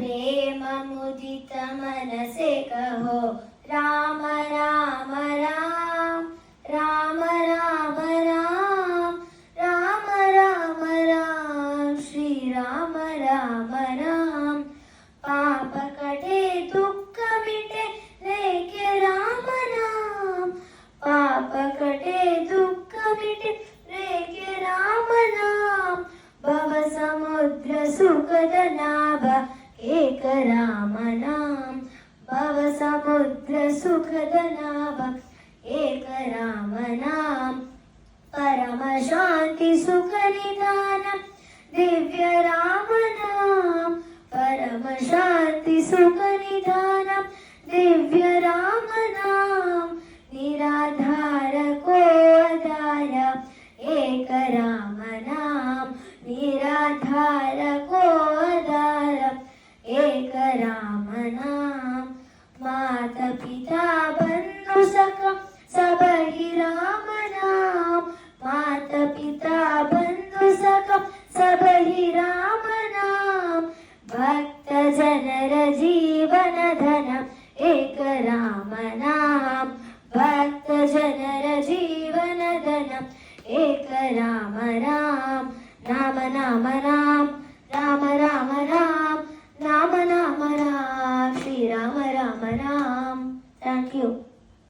प्रेम मुदित मन से कहो राम राम राम राम राम राम राम राम राम श्री राम राम राम। पाप कटे दुख मिटे लेके राम नाम, पाप कटे दुख मिटे लेके राम नाम। भव समुद्र सुखद नाभ एक राम नाम, भव समुद्र सुखद नाभ एक राम नाम। परम शांति सुख निधान दिव्य राम नाम, परम शांति सुख निधान दिव्य राम नाम। निराधार को आधार एक राम नाम, निराधार को आधार एक राम नाम। माता पिता बंधु सखा सब ही राम नाम, माता पिता बंधु सखा सब ही राम नाम। भक्त जनर जीवन धन एक राम नाम, भक्त जनर जीवन धन एक राम राम। राम नाम राम